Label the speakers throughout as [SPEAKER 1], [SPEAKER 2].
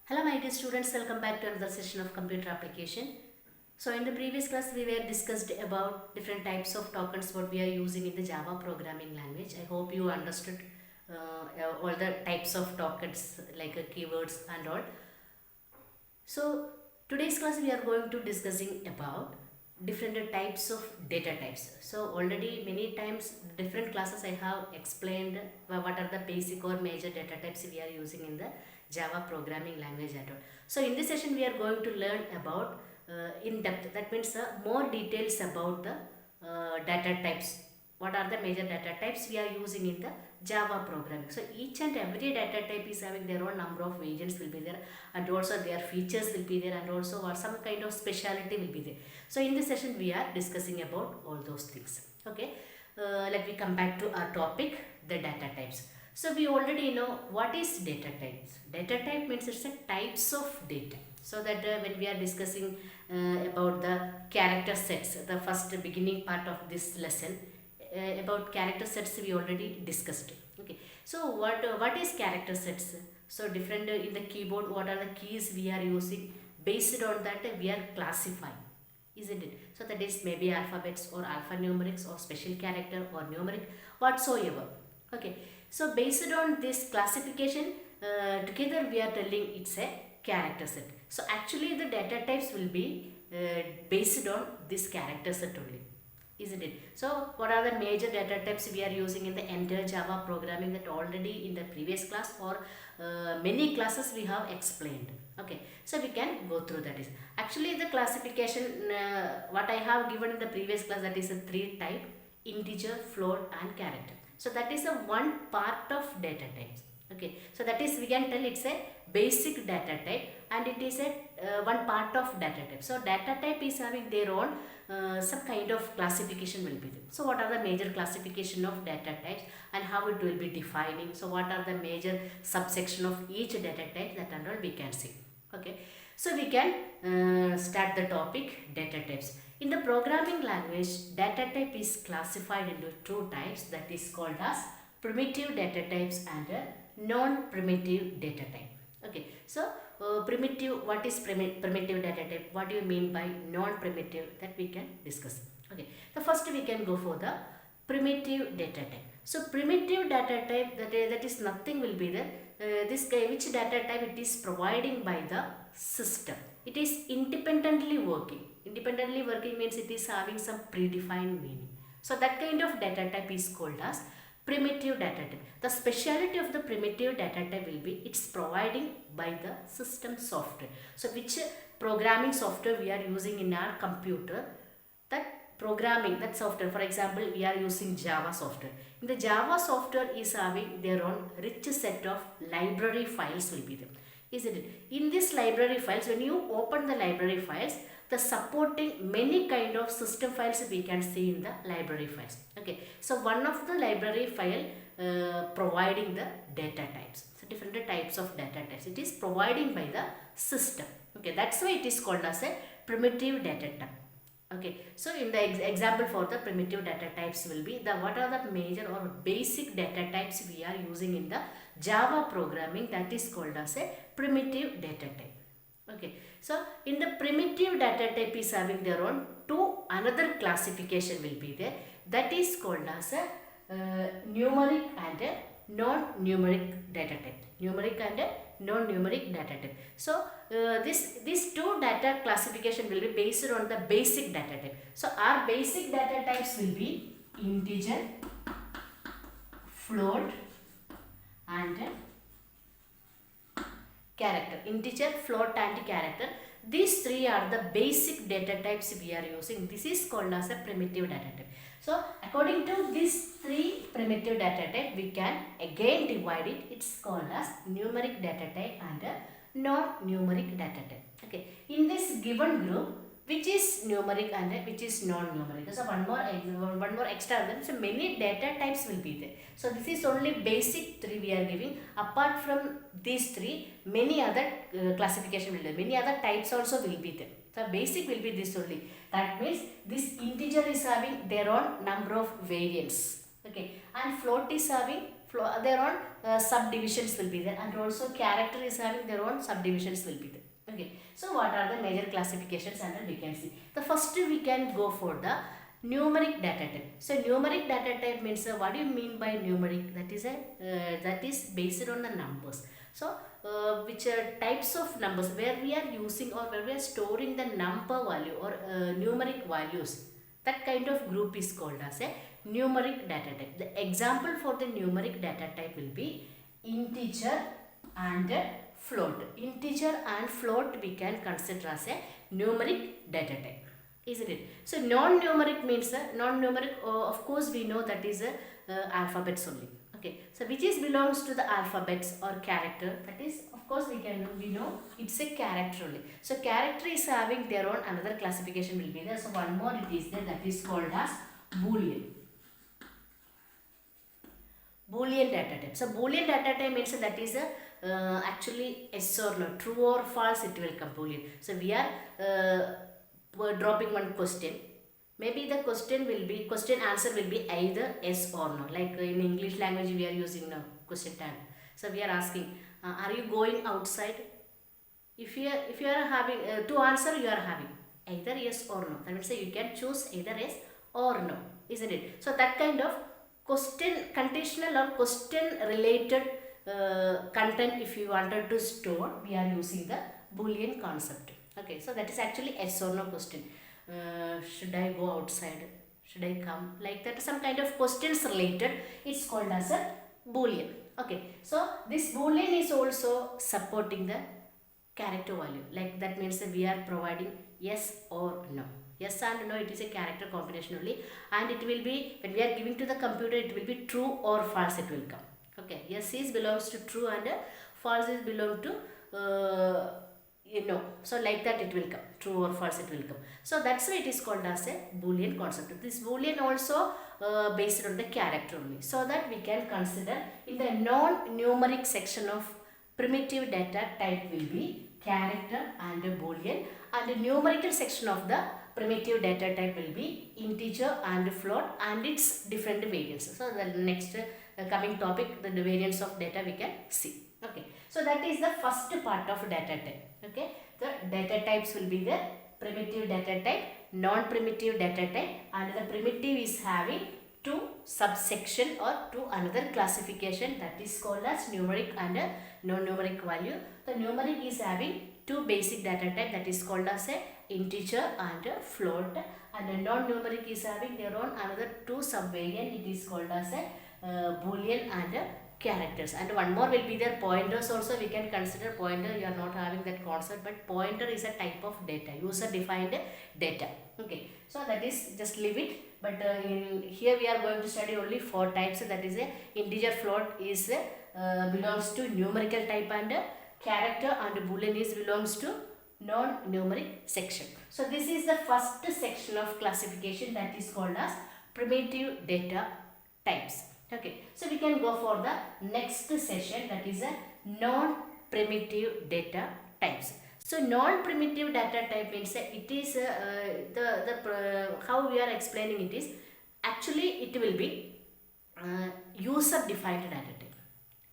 [SPEAKER 1] Hello my dear students, welcome back to another session of computer application. So in the previous class we were discussed about different types of tokens what we are using in the Java programming language. I hope you understood all the types of tokens like keywords and all. So today's class we are going to discussing about different types of data types. So already many times different classes I have explained what are the basic or major data types we are using in the Java programming language at all. So in this session we are going to learn about in depth, that means more details about the data types. What are the major data types we are using in the Java programming. So each and every data type is having their own number of variants will be there, and also their features will be there, and also some kind of speciality will be there. So in this session we are discussing about all those things. Okay, let me come back to our topic, the data types. So we already know what is data types. Data type means it's a types of data. So that when we are discussing about the character sets, the first beginning part of this lesson, about character sets we already discussed. Okay, so what is character sets? So different in the keyboard, what are the keys we are using? Based on that we are classifying, isn't it? So that is maybe alphabets or alphanumerics or special character or numeric whatsoever. Okay, so based on this classification, together we are telling it's a character set. So actually the data types will be based on this character set only, isn't it? So what are the major data types we are using in the entire Java programming, that already in the previous class or many classes we have explained. Okay, so we can go through that. Is actually the classification what I have given in the previous class, that is a three type: integer, float and character. So that is a one part of data types. Okay, so that is we can tell it's a basic data type, and it is a one part of data type. So data type is having their own some kind of classification will be there. So what are the major classification of data types and how it will be defining? So what are the major subsection of each data type, that and all we can see. Okay, so we can start the topic data types. In the programming language, data type is classified into two types, that is called as primitive data types and non-primitive data type. Okay, so primitive, what is primitive data type? What do you mean by non-primitive? That we can discuss. Okay, the first we can go for the primitive data type. So primitive data type, that is nothing will be there. Which data type it is providing by the system. It is independently working. Independently working means it is having some predefined meaning. So that kind of data type is called as primitive data type. The speciality of the primitive data type will be it's providing by the system software. So which programming software we are using in our computer, that programming, that software, for example we are using Java software. In the Java software is having their own rich set of library files will be there, isn't it? In this library files, when you open the library files, the supporting many kind of system files we can see in the library files. Okay, so one of the library file providing the data types. So different types of data types it is providing by the system. Okay, that's why it is called as a primitive data type. Okay, so in the example for the primitive data types will be the what are the major or basic data types we are using in the Java programming, that is called as a primitive data type. Okay, so in the primitive data type is having their own another classification will be there, that is called as a numeric and a non-numeric data type. Numeric and a non-numeric data type. So these two data classification will be based on the basic data type. So our basic data types will be integer, float and character. Integer, float and character. These three are the basic data types we are using. This is called as a primitive data type. So according to these three primitive data type, we can again divide it. It's called as numeric data type and non-numeric data type. Okay, in this given group, which is numeric and which is non-numeric. So one more extra, so many data types will be there. So this is only basic three we are giving. Apart from these three, many other classification will be there. Many other types also will be there. So basic will be this only. That means this integer is having their own number of variants. Okay, and float is having their own subdivisions will be there, and also character is having their own subdivisions will be there. Okay, so what are the major classifications and we can see. The first we can go for the numeric data type. So numeric data type means what do you mean by numeric? That is based on the numbers. So which are types of numbers where we are using or where we are storing the number value or numeric values. That kind of group is called as a numeric data type. The example for the numeric data type will be integer and float. Integer and float we can consider as a numeric data type, isn't it? So non-numeric means non-numeric, of course we know that is alphabets only. Okay, so which is belongs to the alphabets or character, that is of course we know it's a character only. So character is having their own another classification will be there. So one more it is there, that is called as Boolean. Boolean data type. So Boolean data type means that is a actually yes or no, true or false it will come Boolean. So we are dropping one question. Maybe the question answer will be either yes or no. Like in English language we are using now question tag. So we are asking, are you going outside? If you are having to answer, you are having either yes or no. That means you can choose either yes or no, isn't it? So that kind of question conditional or question related content if you wanted to store, we are using the Boolean concept. Okay, so that is actually yes or no question. Should I go outside? Should I come? Like that, some kind of questions related. It's called as a Boolean. Okay, so this Boolean is also supporting the character value. Like that means that we are providing yes or no. Yes and no, it is a character combination only, and it will be when we are giving to the computer, it will be true or false. It will come. Okay, yes is belongs to true and false is belong to so like that it will come, true or false it will come. So that's why it is called as a Boolean concept. This Boolean also based on the character only, so that we can consider in the non-numeric section of primitive data type will be character and Boolean, and the numerical section of the primitive data type will be integer and float and its different variants. So the next coming topic, the variants of data we can see. Okay, so that is the first part of data type. Okay, the data types will be the primitive data type, non-primitive data type, and the primitive is having two subsection or two another classification, that is called as numeric and non-numeric value. The numeric is having two basic data type, that is called as a integer and a float, and the non-numeric is having their own another two subvariant, it is called as a Boolean and characters. And one more will be there, pointers also we can consider. Pointer, you are not having that concept, but pointer is a type of data, user defined data. Okay, so that is just leave it, but in here we are going to study only four types, that is a integer, float is belongs to numerical type, and character and Boolean is belongs to non-numeric section. So this is the first section of classification, that is called as primitive data types. Okay, so we can go for the next session, that is a non-primitive data types. So non-primitive data type means it is how we are explaining it is actually it will be user defined data type,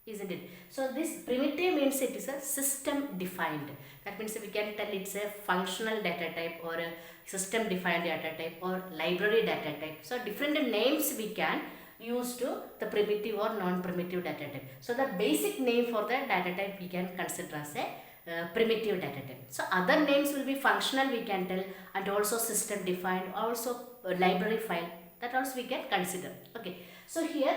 [SPEAKER 1] isn't it? So this primitive means it is a system defined. That means we can tell it's a functional data type or a system defined data type or library data type. So different names we can use to the primitive or non-primitive data type. So the basic name for the data type we can consider as a primitive data type. So other names will be functional we can tell, and also system defined, also library file, that also we can consider. Okay, so here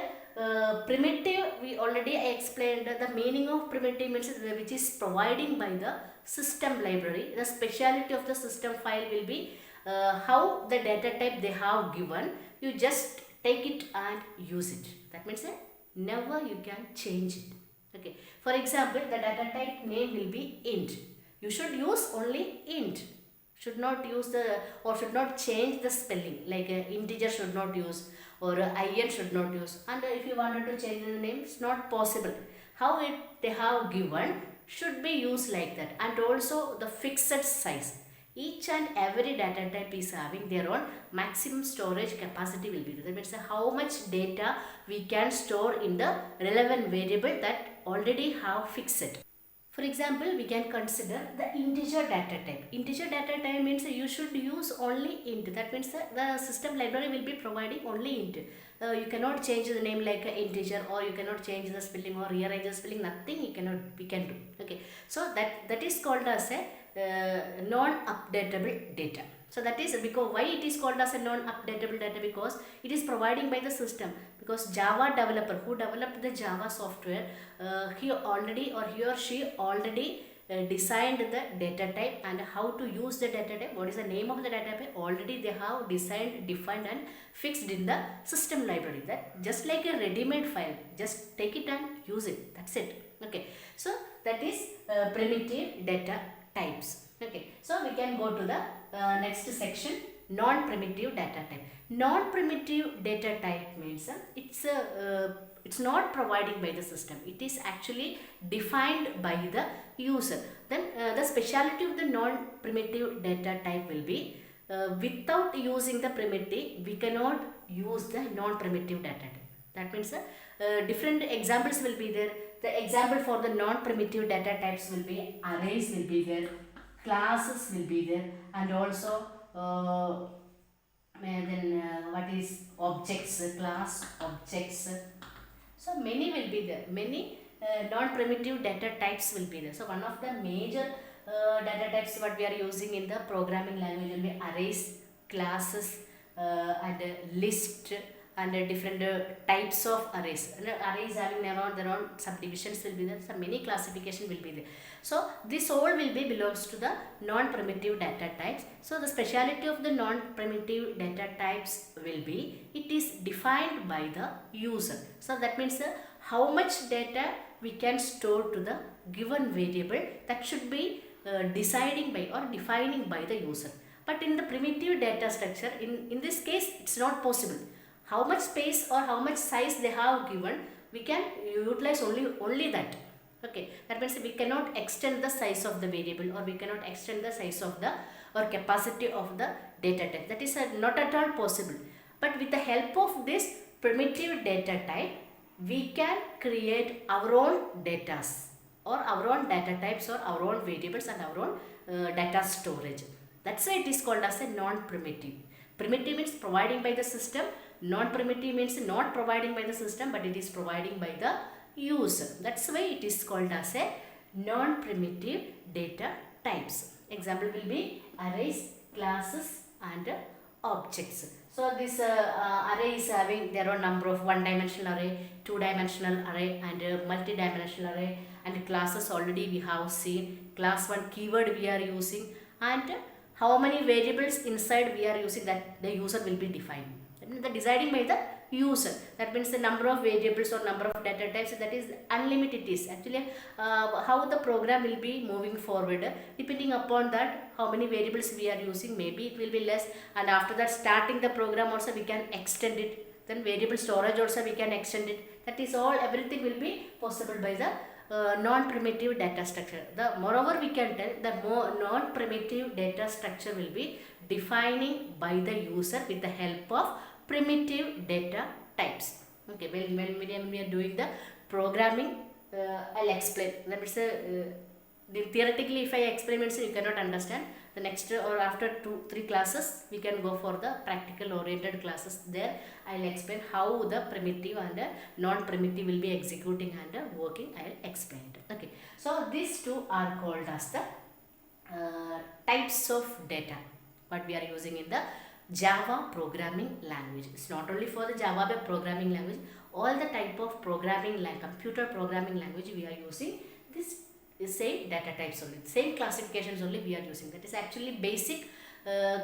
[SPEAKER 1] primitive we already explained the meaning of primitive means which is providing by the system library. The speciality of the system file will be how the data type they have given, you just take it and use it. That means never you can change it. Okay, for example, the data type name will be int. You should use only int, should not use the or should not change the spelling, like integer should not use or in should not use, and if you wanted to change the name it's not possible. How they have given should be used like that, and also the fixed size. each and every data type is having their own maximum storage capacity will be there. That means how much data we can store in the relevant variable that already have fixed. For example, we can consider the integer data type. Integer data type means you should use only int. That means the system library will be providing only int. You cannot change the name like an integer, or you cannot change the spelling or rearrange the spelling. Nothing we can do. Okay, so that is called as a non-updatable data. So that is because why it is called as a non-updatable data, because it is providing by the system. Because Java developer who developed the Java software, he or she already designed the data type and how to use the data type, what is the name of the data type, already they have designed, defined and fixed in the system library. That just like a ready-made file, just take it and use it, that's it. Okay, so that is primitive data types. Okay, so we can go to the next section, non-primitive data type. Non-primitive data type means it's not providing by the system, it is actually defined by the user. Then the speciality of the non-primitive data type will be without using the primitive we cannot use the non-primitive data type. That means different examples will be there. The example for the non-primitive data types will be arrays will be there, classes will be there, and also what is objects, class, objects. So many will be there, many non-primitive data types will be there. So one of the major data types what we are using in the programming language will be arrays, classes, and list, and different types of arrays. And arrays having their own subdivisions will be there. So many classification will be there. So this all will be belongs to the non-primitive data types. So the speciality of the non-primitive data types will be it is defined by the user. So that means how much data we can store to the given variable, that should be deciding by or defining by the user. But in the primitive data structure, in this case it's not possible. How much space or how much size they have given, we can utilize only that. Okay, that means we cannot extend the size of the variable, or we cannot extend the size of the or capacity of the data type. That is not at all possible. But with the help of this primitive data type, we can create our own datas or our own data types or our own variables and our own data storage. That's why it is called as a non-primitive. Primitive means providing by the system. Non-primitive means not providing by the system, but it is providing by the user. That's why it is called as a non-primitive data types. Example will be arrays, classes and objects. So this array is having their own number of one-dimensional array, two-dimensional array and multi-dimensional array, and classes already we have seen. Class 1 keyword we are using, and how many variables inside we are using, that the user will be defined. The deciding by the user. That means the number of variables or number of data types, that is unlimited. Is actually how the program will be moving forward. Depending upon that, how many variables we are using, maybe it will be less, and after that starting the program also we can extend it. Then variable storage also we can extend it. That is all, everything will be possible by the non-primitive data structure. Moreover we can tell the non-primitive data structure will be defining by the user with the help of primitive data types. Okay, when we are doing the programming, I'll explain. Let me say, theoretically if I explain it, you cannot understand. The next or after 2-3 classes we can go for the practical oriented classes. There I'll explain how the primitive and non-primitive will be executing and working. I'll explain it. Okay, so these two are called as the types of data what we are using in the Java programming language. It's not only for the Java programming language, all the type of programming computer programming language we are using this same data types only, same classifications only we are using. That is actually basic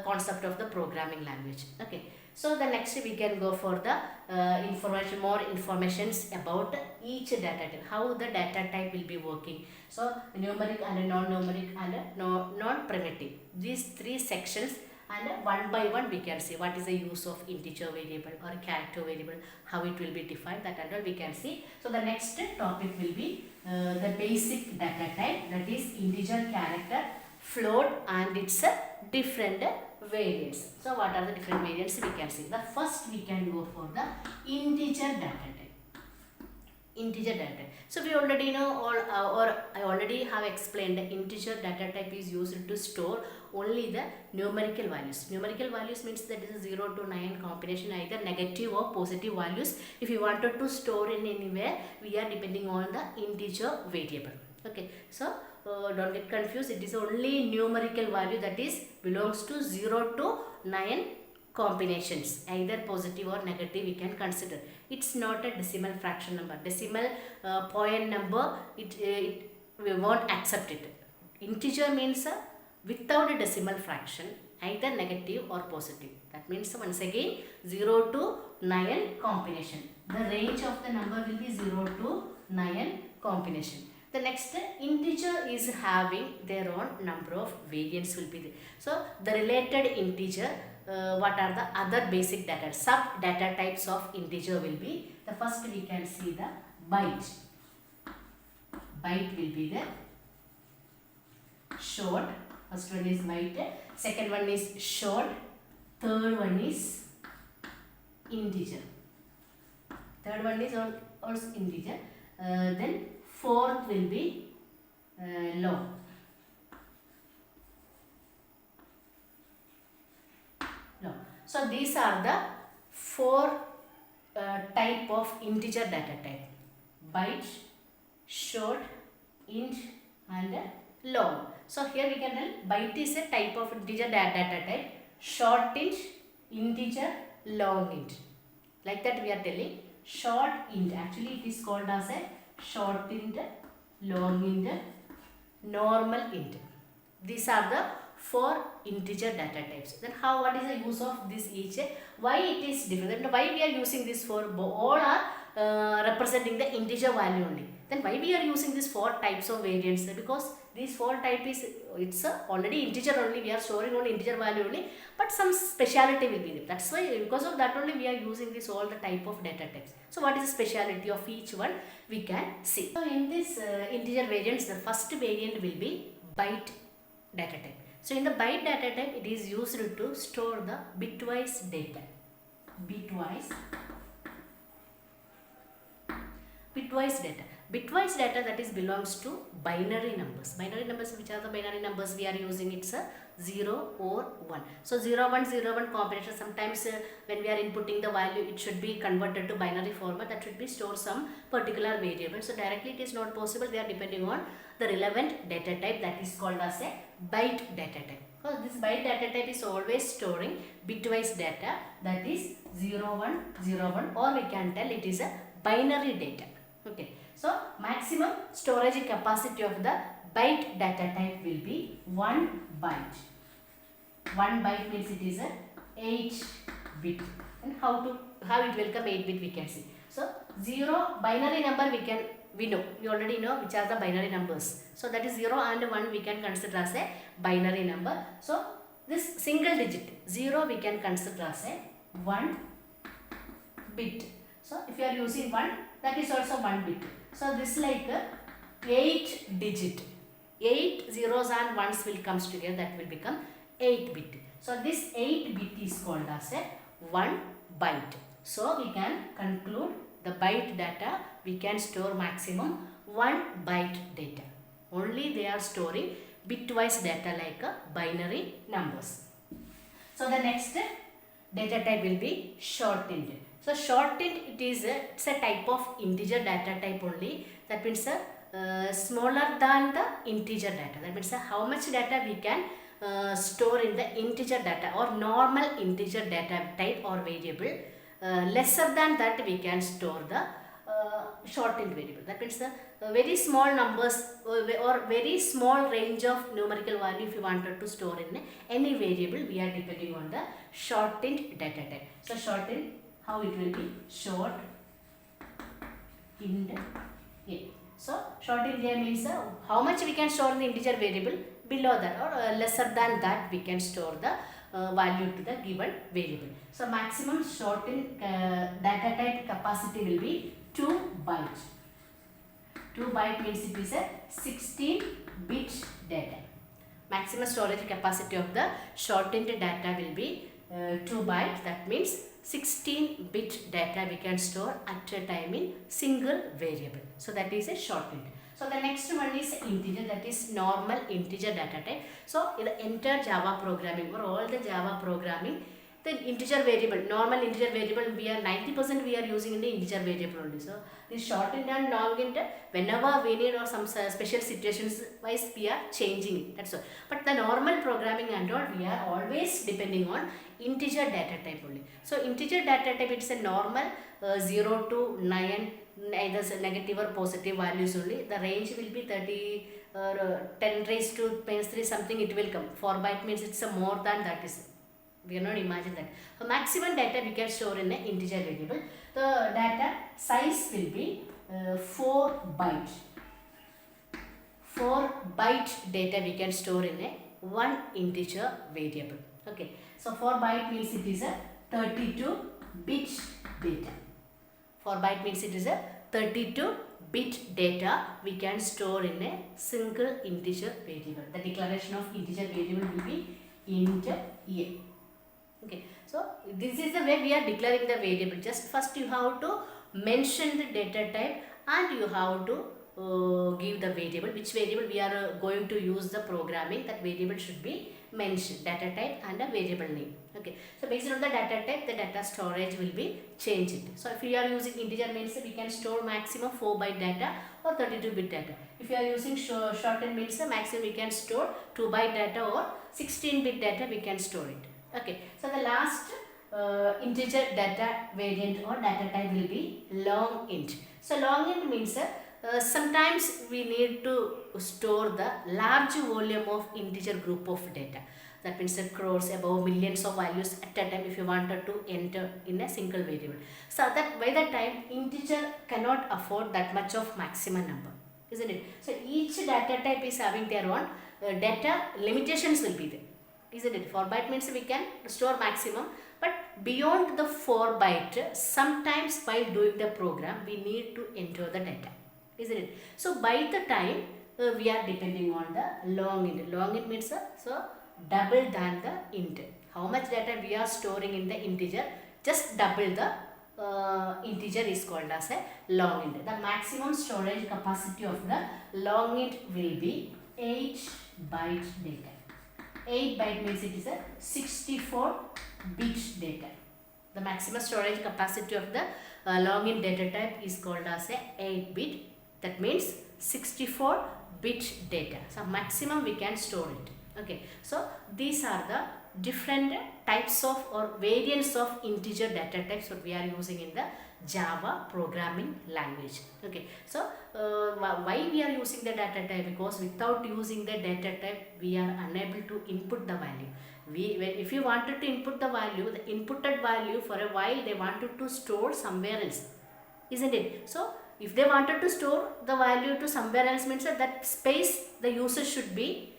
[SPEAKER 1] concept of the programming language. Okay, so the next we can go for the more informations about each data type, how the data type will be working. So numeric and non-numeric and non-primitive, these 3 sections, and one by one we can see what is the use of integer variable or character variable, how it will be defined, that and all we can see. So the next topic will be the basic data type, that is integer, character, float and its different variants. So what are the different variants we can see? The first we can go for the integer data type. Integer data. So we already know or I already have explained the integer data type is used to store only the numerical values. Numerical values means that is a 0 to 9 combination, either negative or positive values. If you wanted to store in anywhere, we are depending on the integer variable. Okay, so don't get confused, it is only numerical value, that is belongs to 0 to 9 combinations, either positive or negative we can consider. It's not a decimal fraction number, decimal point number, we won't accept it. Integer means without a decimal fraction, either negative or positive. That means once again 0 to 9 combination. The range of the number will be 0 to 9 combination. The next integer is having their own number of variants will be there. So the related integer, what are the other basic data, sub data types of integer will be, the first we can see the byte. Byte will be the short, first one is byte, second one is short, third one is integer, third one is also integer, then fourth will be long. So these are the four type of integer data type: byte, short, int and long. So here we can tell byte is a type of integer data type, short int, integer, long int. Like that we are telling short int. Actually it is called as a short int, long int, normal int. These are the four integer data types. Then what is the use of this each? Why it is different? Why we are using this for? All are representing the integer value only. Then why we are using these four types of variants? Because these four type is, it's already integer only, we are storing only integer value only, but some speciality will be there. That's why, because of that only we are using this all the type of data types. So what is the speciality of each one we can see. So in this integer variants, the first variant will be byte data type. So in the byte data type, it is used to store the bitwise data. Bitwise data. Bitwise data, that is belongs to binary numbers. Binary numbers, which are the binary numbers we are using? It's a 0 or 1. So 0, 1, 0, 1 combination. Sometimes when we are inputting the value, it should be converted to binary format. That should be stored some particular variable. So directly it is not possible. They are depending on the relevant data type, that is called as a byte data type. So this byte data type is always storing bitwise data, that is 0, 1, 0, 1, or we can tell it is a binary data. Okay. So maximum storage capacity of the byte data type will be 1 byte. 1 byte means it is a 8 bit. And how it will come 8 bit we can see. So 0 binary number we already know which are the binary numbers. So that is 0 and 1 we can consider as a binary number. So this single digit 0 we can consider as a 1 bit. So if you are using 1, that is also 1 bit. So this like 8 digit. 8 zeros and ones will comes together, that will become 8 bit. So this 8 bit is called as a 1 byte. So we can conclude the byte data, we can store maximum 1 byte data. Only they are storing bitwise data like binary numbers. So the next data type will be short int. So short int, it's a type of integer data type only. That means smaller than the integer data. That means how much data we can store in the integer data or normal integer data type or variable. Lesser than that we can store the short int variable. That means the very small numbers or very small range of numerical value if you wanted to store in any variable, we are depending on the short int data type. So short int, how it will be? Short int A. So short int A means how much we can store in the integer variable, below that or lesser than that we can store the value to the given variable. So maximum short int data type capacity will be 2 bytes. 2 byte means it is a 16 bit data. Maximum storage capacity of the shortened data will be 2 bytes. That means 16-bit data we can store at a time in single variable. So that is a shortened. So the next one is integer, that is normal integer data type. So in the entire Java programming or all the Java programming, the integer variable, normal integer variable, we are 90% we are using in the integer variable only. So this shortened and long int, whenever we need or some special situations wise we are changing it. That's all. But the normal programming and all, we are always depending on integer data type only. So integer data type, it's a normal 0 to 9, either negative or positive values only. The range will be 30 or 10 raised to minus 3 something it will come. 4 byte means it's a more than that is. We cannot imagine that. So maximum data we can store in an integer variable. The data size will be 4 byte. 4 byte data we can store in a one integer variable. Okay. So 4 byte means it is a 32-bit data. 4 byte means it is a 32-bit data we can store in a single integer variable. The declaration of integer variable will be int a. Okay, so this is the way we are declaring the variable. Just first you have to mention the data type and you have to give the variable, which variable we are going to use the programming. That variable should be mentioned, data type and a variable name. Okay, so based on the data type, the data storage will be changed. So if you are using integer means we can store maximum 4 byte data or 32-bit data. If you are using shortened means the maximum we can store 2 byte data or 16-bit data we can store it. Okay, so the last integer data variant or data type will be long int. So long int means sometimes we need to store the large volume of integer group of data. That means crores, above millions of values at a time if you wanted to enter in a single variable. So that by the time integer cannot afford that much of maximum number, isn't it? So each data type is having their own data limitations will be there. Isn't it? 4 byte means we can store maximum, but beyond the 4 byte, sometimes while doing the program, we need to enter the data. Isn't it? So by the time we are depending on the long int. Long int means so double than the int. How much data we are storing in the integer, just double the integer is called as a long int. The maximum storage capacity of the long int will be 8 byte data. 8 byte means it is a 64-bit data. The maximum storage capacity of the long int data type is called as a 8-bit. That means 64-bit data. So maximum we can store it. Okay. So these are the different types of or variants of integer data types that we are using in the Java programming language. Okay, so why we are using the data type? Because without using the data type, we are unable to input the value. If you wanted to input the value, the inputted value for a while they wanted to store somewhere else, isn't it? So if they wanted to store the value to somewhere else means that space the user should be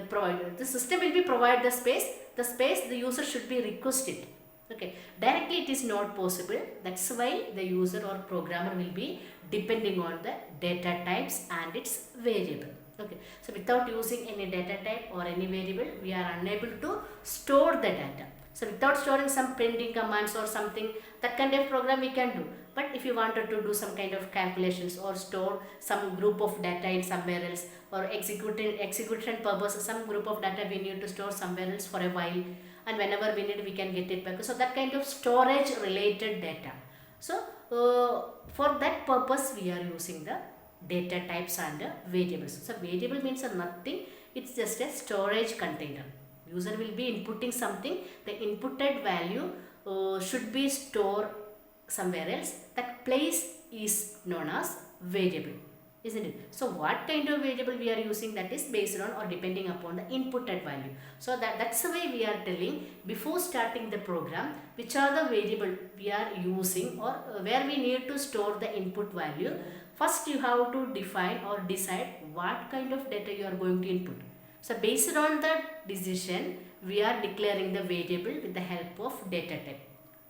[SPEAKER 1] provided. The system will be provide the space the user should be requested. Okay, directly it is not possible. That's why the user or programmer will be depending on the data types and its variable. Okay, so without using any data type or any variable, we are unable to store the data. So without storing some printing commands or something, that kind of program we can do. But if you wanted to do some kind of calculations or store some group of data in somewhere else or execution purpose, some group of data we need to store somewhere else for a while, and whenever we need we can get it back. So that kind of storage related data. So for that purpose we are using the data types and variables. So variable means nothing, it's just a storage container. User will be inputting something, the inputted value should be stored somewhere else. That place is known as variable, isn't it? So what kind of variable we are using, that is based on or depending upon the inputted value. So that's the way we are telling before starting the program which are the variable we are using or where we need to store the input value. First you have to define or decide what kind of data you are going to input. So based on that decision, we are declaring the variable with the help of data type.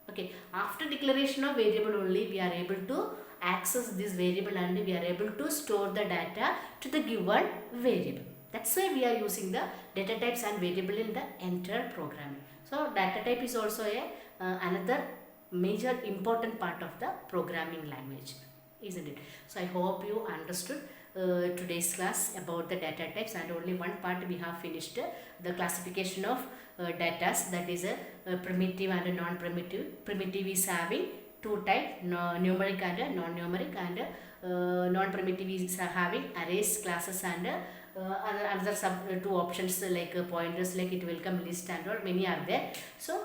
[SPEAKER 1] Okay, after declaration of variable only we are able to access this variable and we are able to store the data to the given variable. That's why we are using the data types and variable in the entire programming. So data type is also a another major important part of the programming language, isn't it? So I hope you understood today's class about the data types, and only one part we have finished, the classification of datas, that is a primitive and a non-primitive. Primitive is having two types, numeric and a non-numeric, and non-primitive is having arrays, classes, and another two options like pointers, like it will come list and all, many are there. So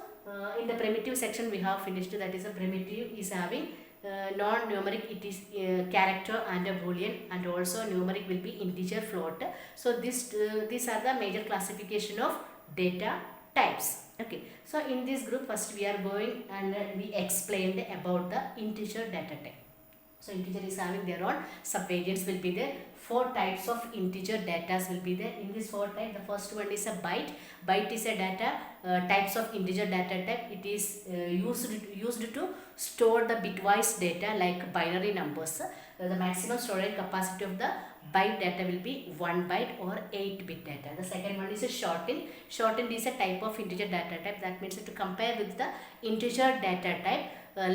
[SPEAKER 1] in the primitive section we have finished, that is a primitive is having non-numeric, it is character and a boolean, and also numeric will be integer, float. So these are the major classification of data types. Okay, so in this group first we are going and we explained about the integer data type. So integer is having their own subvariants will be there. 4 types of integer datas will be there. In this 4 type, the first one is a byte. Byte is a data types of integer data type. It is used to store the bitwise data like binary numbers. The maximum storage capacity of the byte data will be 1 byte or 8-bit data. The second one is a shortened. Shortened is a type of integer data type. That means to compare with the integer data type,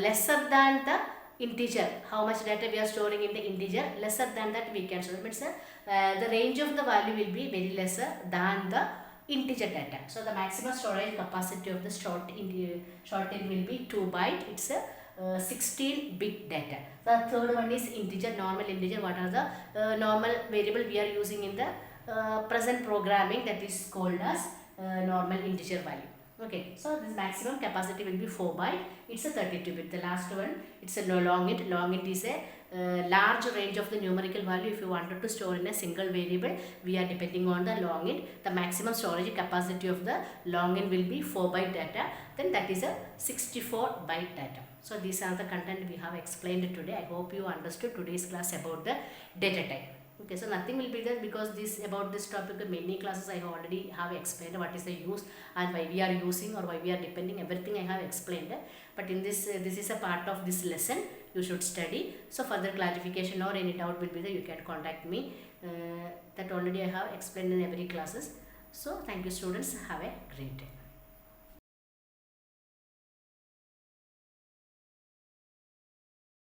[SPEAKER 1] lesser than the integer, how much data we are storing in the integer, lesser than that we can store. It means the range of the value will be very lesser than the integer data. So the maximum storage capacity of the shortened will be 2 byte. It's a 16-bit data. The third one is integer, normal integer. What are the normal variable we are using in the present programming, that is called as normal integer value. Okay, so this maximum capacity will be 4 byte. It's a 32-bit. The last one, it's a long int. Long int is a large range of the numerical value. If you wanted to store in a single variable, we are depending on the long int. The maximum storage capacity of the long int will be 4 byte data. Then that is a 64 byte data. So these are the content we have explained today. I hope you understood today's class about the data type. Okay, so nothing will be there, because about this topic many classes I already have explained what is the use and why we are using or why we are depending, everything I have explained. But in this is a part of this lesson you should study. So further clarification or any doubt will be there, you can contact me. That already I have explained in every classes. So thank you students, have a great day.